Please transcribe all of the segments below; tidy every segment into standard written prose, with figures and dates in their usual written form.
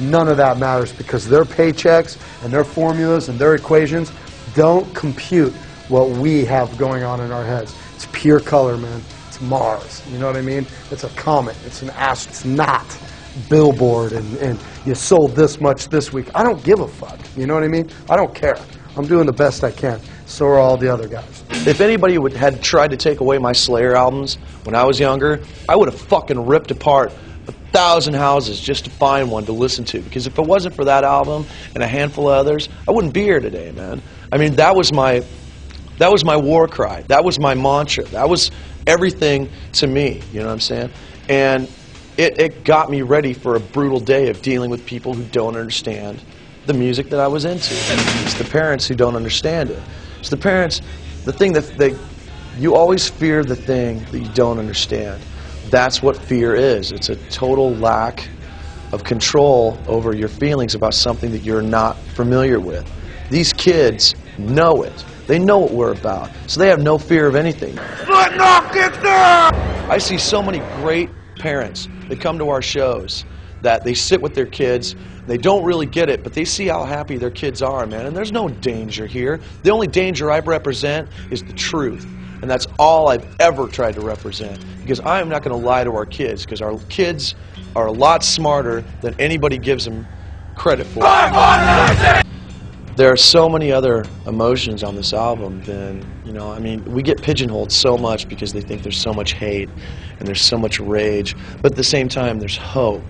None of that matters because their paychecks and their formulas and their equations don't compute what we have going on in our heads. It's pure color, man. It's Mars. You know what I mean? It's a comet. It's an astro. It's not Billboard and you sold this much this week. I don't give a fuck. You know what I mean? I don't care. I'm doing the best I can. So are all the other guys. If anybody had tried to take away my Slayer albums when I was younger, I would have fucking ripped apart 1,000 houses just to find one to listen to. Because if it wasn't for that album and a handful of others, I wouldn't be here today, man. I mean, that was my war cry. That was my mantra. That was everything to me. You know what I'm saying? And it got me ready for a brutal day of dealing with people who don't understand the music that I was into. It's the parents who don't understand it. It's the parents, the thing that you always fear the thing that you don't understand. That's what fear is. It's a total lack of control over your feelings about something that you're not familiar with. These kids know it. They know what we're about. So they have no fear of anything. Slipknot, get there! I see so many great parents that come to our shows that they sit with their kids. They don't really get it, but they see how happy their kids are, man. And there's no danger here. The only danger I represent is the truth. And that's all I've ever tried to represent. Because I am not going to lie to our kids, because our kids are a lot smarter than anybody gives them credit for. There are so many other emotions on this album than, you know, I mean, we get pigeonholed so much because they think there's so much hate and there's so much rage. But at the same time, there's hope,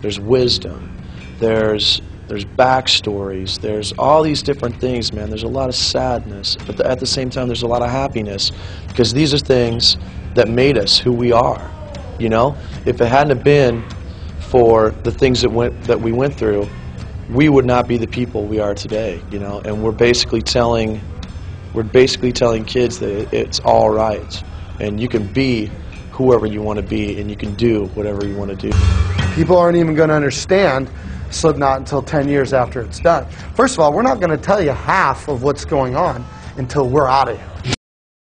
there's wisdom, there's backstories, there's all these different things, man. There's a lot of sadness, but at the same time, there's a lot of happiness because these are things that made us who we are, you know? If it hadn't have been for the things that we went through, we would not be the people we are today, you know. And we're basically telling kids that it's all right, and you can be whoever you want to be, and you can do whatever you want to do. People aren't even going to understand Slipknot until 10 years after it's done. First of all, we're not going to tell you half of what's going on until we're out of here.